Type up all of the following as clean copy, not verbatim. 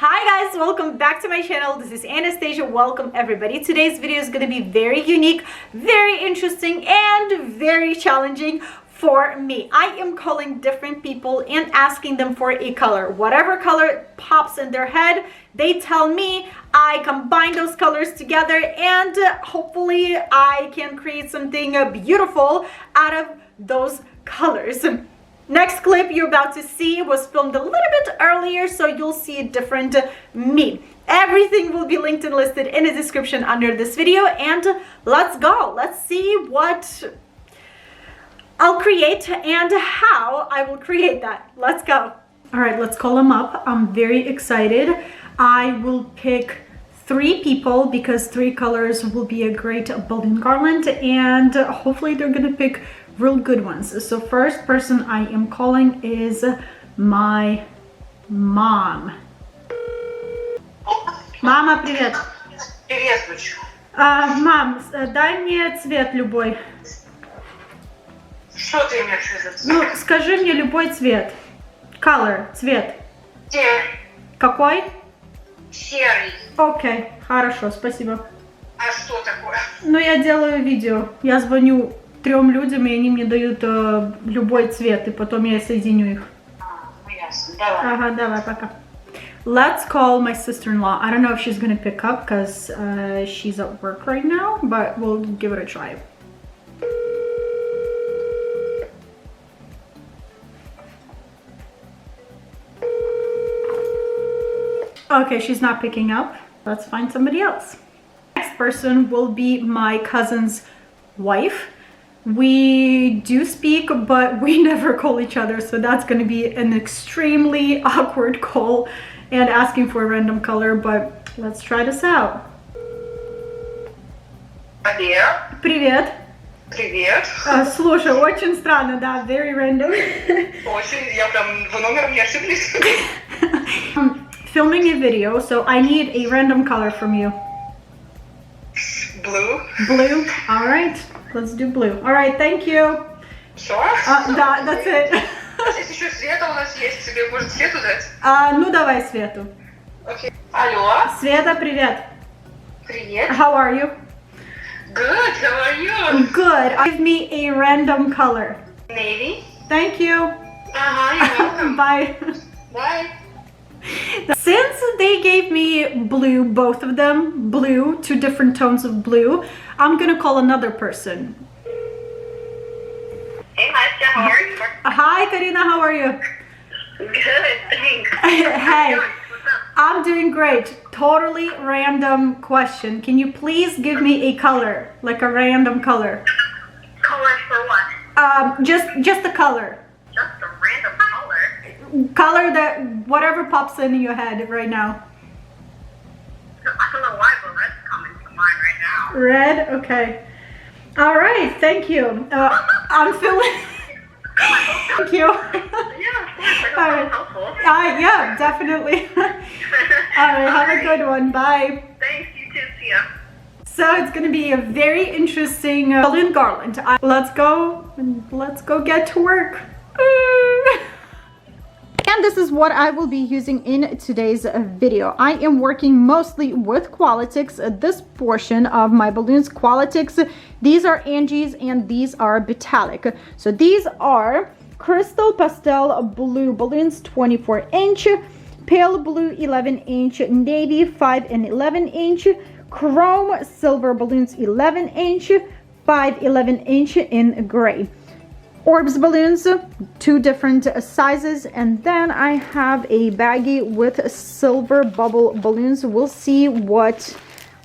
Hi guys, welcome back to my channel. This is Anastasia. Welcome everybody. Today's video is going to be very unique, very interesting, and very challenging for me. I am calling different people and asking them for a color. Whatever color pops in their head, they tell me. I combine those colors together and hopefully I can create something beautiful out of those colors. Next clip you're about to see was filmed a little bit earlier, so you'll see a different me. Everything will be linked and listed in the description under this video, and let's go. Let's see what I'll create and how I will create that. Let's go. All right, let's call them up. I'm very excited. I will pick 3 people because 3 colors will be a great balloon garland, and hopefully they're gonna pick real good ones. So first person I am calling is my mom. Мама, привет. Привет, дочь. Мам, дай мне цвет любой. Что ты имеешь в виду? Ну, скажи мне любой цвет. Color, цвет. Серый. Какой? Серый. Окей, хорошо, спасибо. А что такое? Ну, я делаю видео. Я звоню 3 людям, и они мне дают любой цвет, и потом я соединю их. Ну ясно, давай. Ага, давай, пока. Let's call my sister-in-law. I don't know if she's gonna pick up because she's at work right now, but we'll give it a try. Okay, she's not picking up. Let's find somebody else. Next person will be my cousin's wife. We do speak, but we never call each other, so that's going to be an extremely awkward call and asking for a random color, but let's try this out. Привет. Привет. Привет. Слушай, очень странно, да, very random. Очень, я прям в номер не ошиблись. Filming a video, so I need a random color from you. Blue. Blue? All right, let's do blue. All right, thank you. Что? Да, that's it. Здесь еще Света у нас есть. Тебе может Свету дать? Ну, давай Свету. Окей. Алло. Света, привет. Привет. How are you? Good, how are you? Good. Give me a random color. Navy. Thank you. Ага, you're welcome. Bye. Bye. Since they gave me blue, both of them, blue, 2 different tones of blue, I'm gonna call another person. Hey, Настя, how are you? Hi, Karina, how are you? Good, thanks. Hey, I'm doing great. Totally random question. Can you please give me a color, like a random color? Color for what? Just a color. Just a random color? Color that, whatever pops in your head right now. I don't know why, but red's coming to mind right now. Red, okay. All right, thank you. I'm feeling. Thank you. Yeah, of course. I All know right. that's helpful. Yeah, definitely. All right, have a good one. Bye. Thanks, you too. See ya. So it's going to be a very interesting balloon garland. Let's go get to work. And this is what I will be using in today's video. I am working mostly with Qualitix. This portion of my balloons, Qualitix, these are Angie's and these are Metallic. So these are Crystal Pastel Blue balloons, 24-inch, Pale Blue 11-inch, Navy 5 and 11-inch, Chrome Silver balloons 11-inch, 5 11-inch in gray. Orbs balloons, 2 different sizes, and then I have a baggie with silver bubble balloons. We'll see what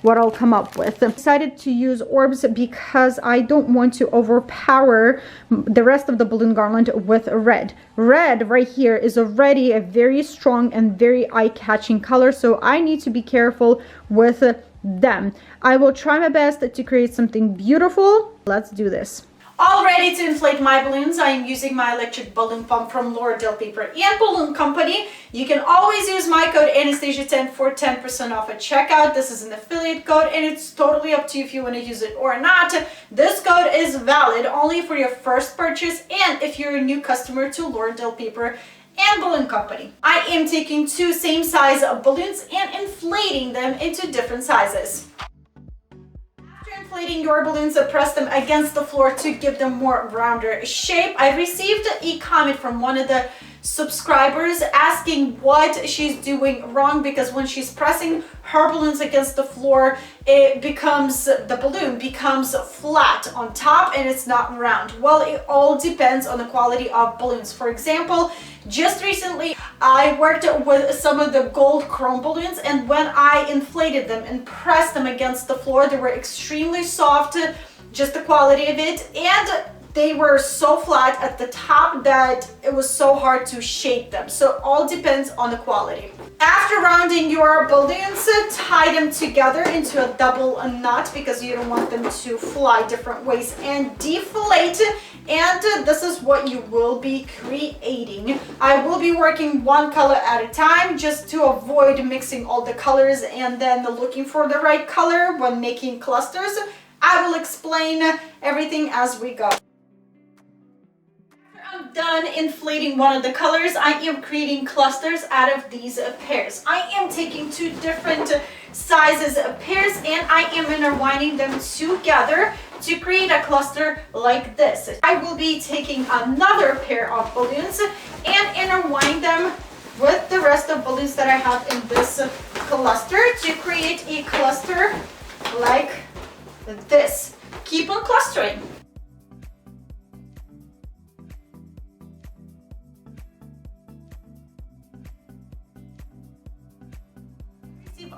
I'll come up with. I decided to use orbs because I don't want to overpower the rest of the balloon garland with red. Red right here is already a very strong and very eye-catching color, so I need to be careful with them. I will try my best to create something beautiful. Let's do this. All ready to inflate my balloons. I am using my electric balloon pump from Garland Paper and Balloon Company. You can always use my code Anastasia10 for 10% off at checkout. This is an affiliate code and it's totally up to you if you want to use it or not. This code is valid only for your first purchase and if you're a new customer to Garland Paper and Balloon Company. I am taking two same size balloons and inflating them into different sizes. After inflating your balloons, press them against the floor to give them more rounder shape. I received a comment from one of the subscribers asking what she's doing wrong, because when she's pressing her balloons against the floor, the balloon becomes flat on top and it's not round. Well, it all depends on the quality of balloons. For example, just recently I worked with some of the gold chrome balloons, and when I inflated them and pressed them against the floor, they were extremely soft, just the quality of it, and they were so flat at the top that it was so hard to shape them. So it all depends on the quality. After rounding your balloons, tie them together into a double knot, because you don't want them to fly different ways, and deflate. And this is what you will be creating. I will be working one color at a time, just to avoid mixing all the colors and then looking for the right color when making clusters. I will explain everything as we go. I'm done inflating one of the colors, I am creating clusters out of these pairs. I am taking two different sizes of pairs and I am intertwining them together to create a cluster like this. I will be taking another pair of balloons and intertwine them with the rest of balloons that I have in this cluster to create a cluster like this. Keep on clustering.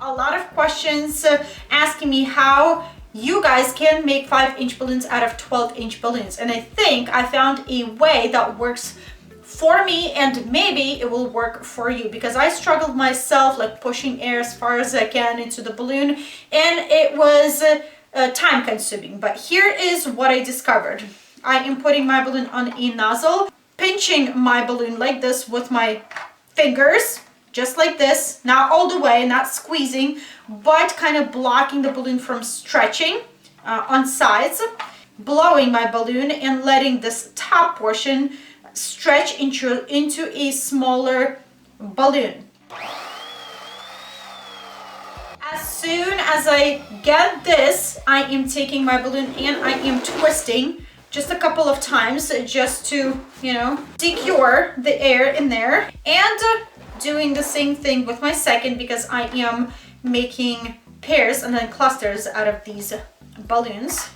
A lot of questions asking me how you guys can make 5-inch balloons out of 12-inch balloons, and I think I found a way that works for me, and maybe it will work for you, because I struggled myself, like pushing air as far as I can into the balloon, and it was time consuming. But here is what I discovered. I am putting my balloon on a nozzle, pinching my balloon like this with my fingers, just like this, not all the way, not squeezing, but kind of blocking the balloon from stretching on sides, blowing my balloon and letting this top portion stretch into a smaller balloon. As soon as I get this, I am taking my balloon and I am twisting just a couple of times, just to, secure the air in there, and doing the same thing with my second, because I am making pairs and then clusters out of these balloons.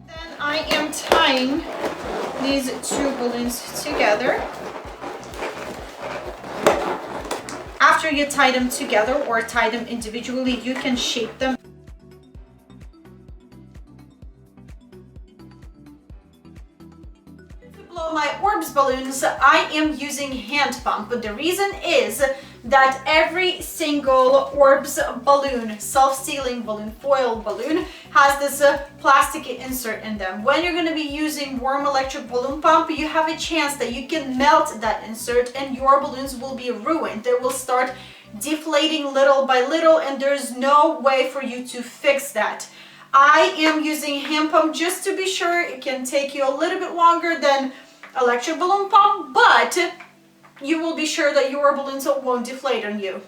Then I am tying these two balloons together. After you tie them together or tie them individually, you can shape them. My orbs balloons, I am using hand pump, but the reason is that every single orbs balloon, self-sealing balloon, foil balloon, has this plastic insert in them. When you're going to be using warm electric balloon pump, you have a chance that you can melt that insert and your balloons will be ruined. They will start deflating little by little, and there's no way for you to fix that. I am using hand pump just to be sure. It can take you a little bit longer than electric balloon pump, but you will be sure that your balloons won't deflate on you.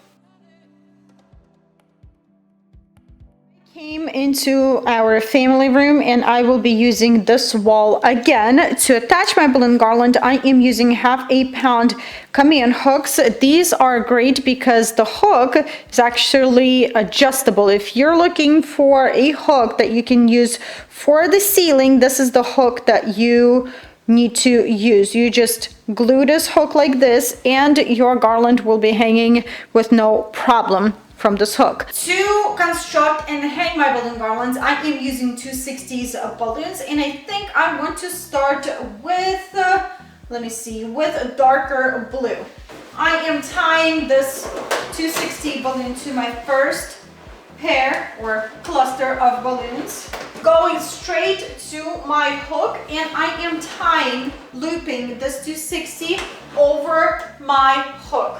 Came into our family room and I will be using this wall again to attach my balloon garland. I am using 1/2 pound command hooks. These are great because the hook is actually adjustable. If you're looking for a hook that you can use for the ceiling, this is the hook that you need to use. You just glue this hook like this and your garland will be hanging with no problem from this hook. To construct and hang my balloon garlands, I am using 260s balloons, and I think I want to start with, with a darker blue. I am tying this 260 balloon to my first pair or cluster of balloons, going straight to my hook, and I am tying, looping this 260 over my hook.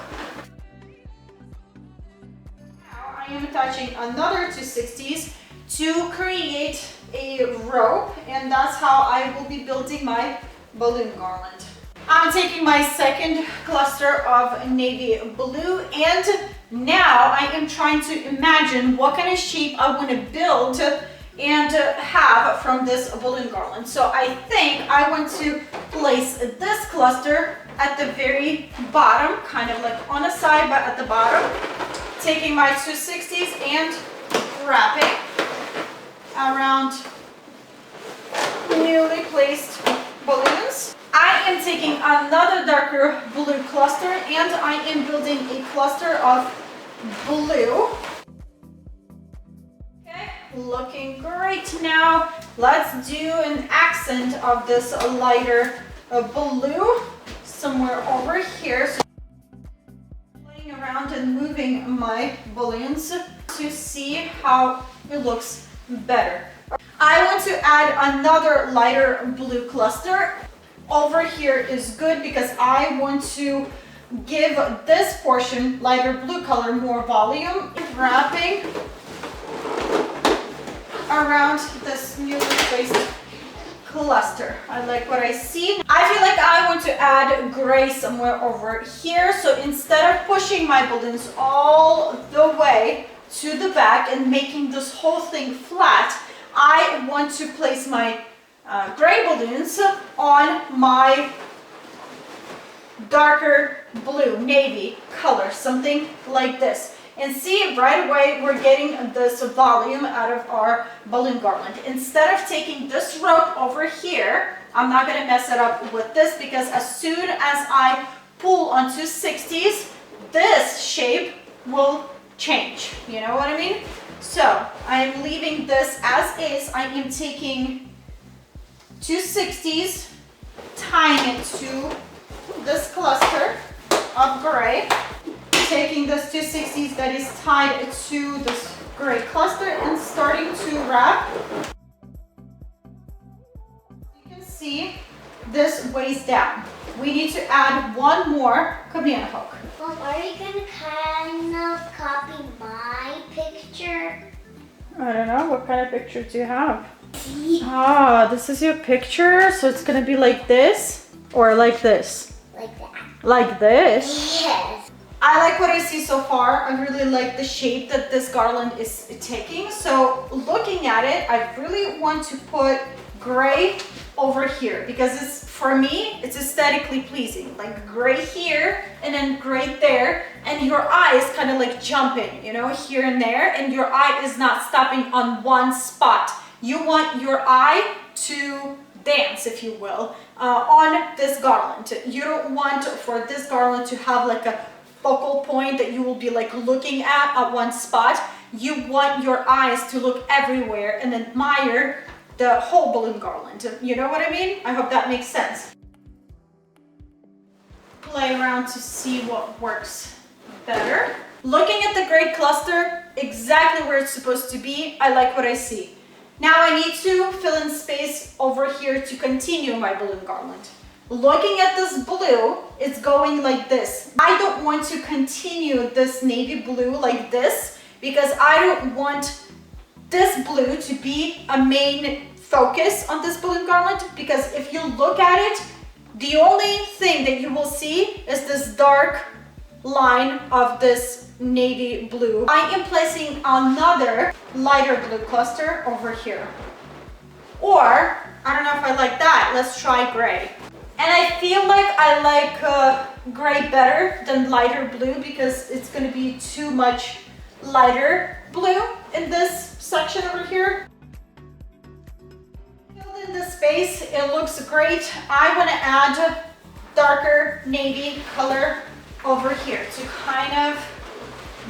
Now I am attaching another 260s to create a rope, and that's how I will be building my balloon garland. I'm taking my second cluster of navy blue, and now I am trying to imagine what kind of shape I want to build and have from this balloon garland. So I think I want to place this cluster at the very bottom, kind of like on the side, but at the bottom. Taking my 260s and wrapping around newly placed balloons. I am taking another darker blue cluster, and I am building a cluster of blue. Okay, looking great. Now let's do an accent of this lighter blue somewhere over here. So playing around and moving my balloons to see how it looks better. I want to add another lighter blue cluster. Over here is good because I want to give this portion, lighter blue color, more volume. Wrapping around this newly placed cluster. I like what I see. I feel like I want to add gray somewhere over here. So instead of pushing my balloons all the way to the back and making this whole thing flat, I want to place my gray balloons on my darker blue, navy color, something like this. And see, right away, we're getting this volume out of our balloon garland. Instead of taking this rope over here, I'm not gonna mess it up with this, because as soon as I pull on 260s, this shape will change. You know what I mean? So I am leaving this as is. I am taking 260s, tying it to this cluster of gray, taking this 260s that is tied to this gray cluster and starting to wrap. You can see this weighs down. We need to add one more cabana hook. Mom, are you gonna kind of copy my picture? I don't know, what kind of picture do you have? See? Ah, this is your picture, so it's gonna be like this or like this? Like that. Like this? Yes. I like what I see so far. I really like the shape that this garland is taking. So looking at it, I really want to put gray over here because it's, for me, it's aesthetically pleasing. Like gray here and then gray there, and your eye is kind of like jumping, you know, here and there, and your eye is not stopping on one spot. You want your eye to dance, if you will, on this garland. You don't want for this garland to have like a focal point that you will be like looking at one spot. You want your eyes to look everywhere and admire the whole balloon garland. You know what I mean? I hope that makes sense. Play around to see what works better. Looking at the gray cluster, exactly where it's supposed to be, I like what I see. Now I need to fill in space over here to continue my balloon garland. Looking at this blue, it's going like this. I don't want to continue this navy blue like this because I don't want this blue to be a main focus on this balloon garland, because if you look at it, the only thing that you will see is this dark line of this navy blue. I am placing another lighter blue cluster over here. Or, I don't know if I like that, let's try gray. And I feel like I like gray better than lighter blue because it's gonna be too much lighter blue in this section over here. Filled in the space, it looks great. I wanna add darker navy color over here to kind of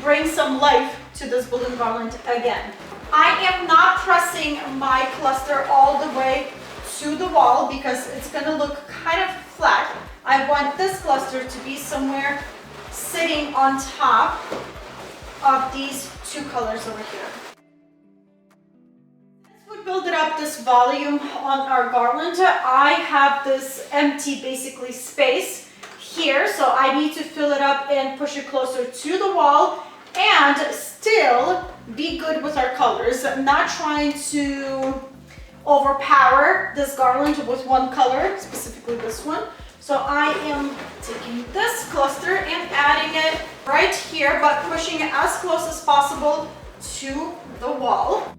bring some life to this balloon garland again. I am not pressing my cluster all the way to the wall because it's gonna look kind of flat. I want this cluster to be somewhere sitting on top of these two colors over here. As we build it up this volume on our garland, I have this empty basically space here, so I need to fill it up and push it closer to the wall and still be good with our colors. I'm not trying to overpower this garland with one color, specifically this one, So I am taking this cluster and adding it right here, but pushing it as close as possible to the wall.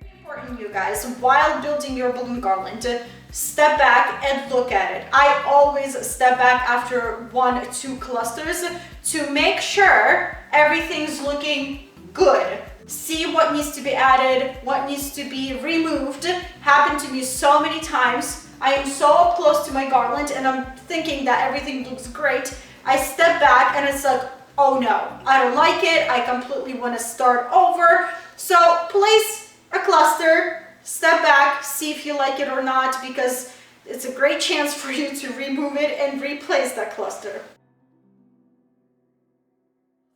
Very important, you guys, while building your balloon garland, step back and look at it. I always step back after 1-2 clusters to make sure everything's looking good. See what needs to be added, what needs to be removed. Happened to me so many times. I am so up close to my garland and I'm thinking that everything looks great. I step back and it's like, oh no, I don't like it. I completely want to start over. So place a cluster, step back, see if you like it or not, because it's a great chance for you to remove it and replace that cluster.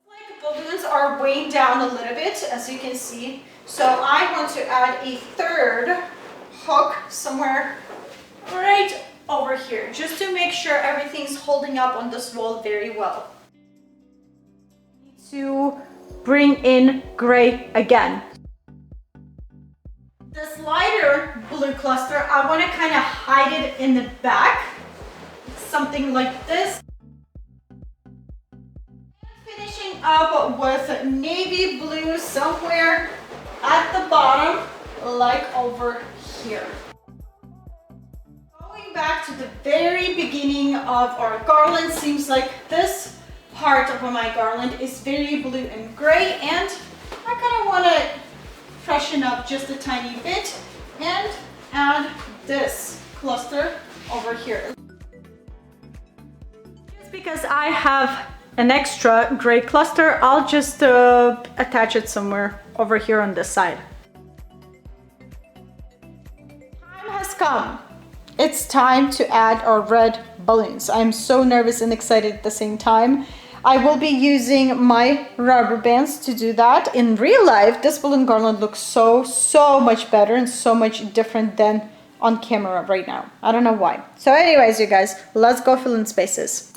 Like balloons are weighing down a little bit, as you can see. So I want to add a third hook somewhere right over here, just to make sure everything's holding up on this wall very well. To bring in gray again. This lighter blue cluster, I want to kind of hide it in the back, something like this. Finishing up with navy blue somewhere at the bottom, like over here. Going back to the very beginning of our garland, seems like this part of my garland is very blue and gray, and I kind of want to freshen up just a tiny bit and add this cluster over here. Just because I have an extra gray cluster, I'll just attach it somewhere over here on this side. Time has come. It's time to add our red balloons. I'm so nervous and excited at the same time. I will be using my rubber bands to do that. In real life, this balloon garland looks so much better and so much different than on camera right now. I don't know why. So anyways, you guys, let's go fill in spaces.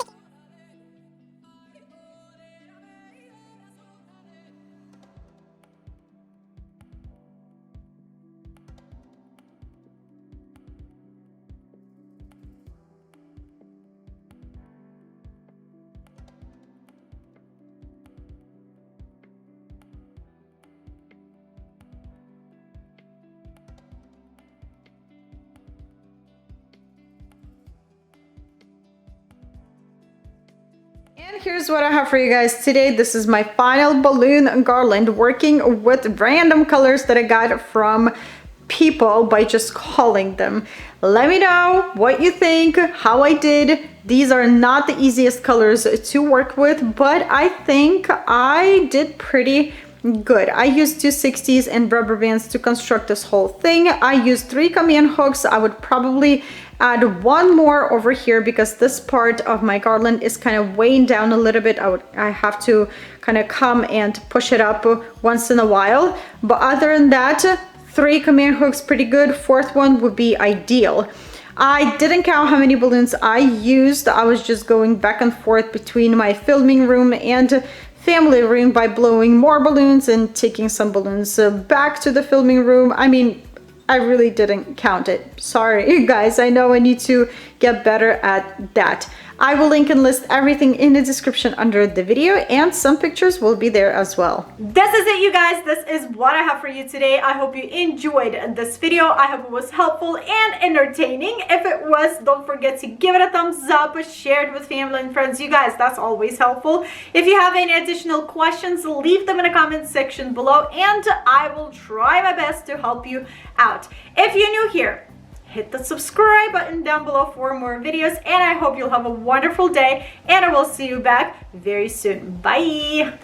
And here's what I have for you guys today. This is my final balloon garland, working with random colors that I got from people by just calling them. Let me know what you think, how I did. These are not the easiest colors to work with, but I think I did pretty good. I used 260s and rubber bands to construct this whole thing. I used 3 command hooks. I would probably add 1 more over here because this part of my garland is kind of weighing down a little bit. I have to kind of come and push it up once in a while. But other than that, 3 command hooks pretty good. 4th one would be ideal. I didn't count how many balloons I used. I was just going back and forth between my filming room and family room by blowing more balloons and taking some balloons back to the filming room. I mean, I really didn't count it. Sorry, guys. I know I need to get better at that. I will link and list everything in the description under the video, and some pictures will be there as well. This is it, you guys. This is what I have for you today. I hope you enjoyed this video. I hope it was helpful and entertaining. If it was, don't forget to give it a thumbs up, share it with family and friends. You guys, that's always helpful. If you have any additional questions, leave them in the comment section below, and I will try my best to help you out. If you're new here, hit the subscribe button down below for more videos, and I hope you'll have a wonderful day, and I will see you back very soon. Bye.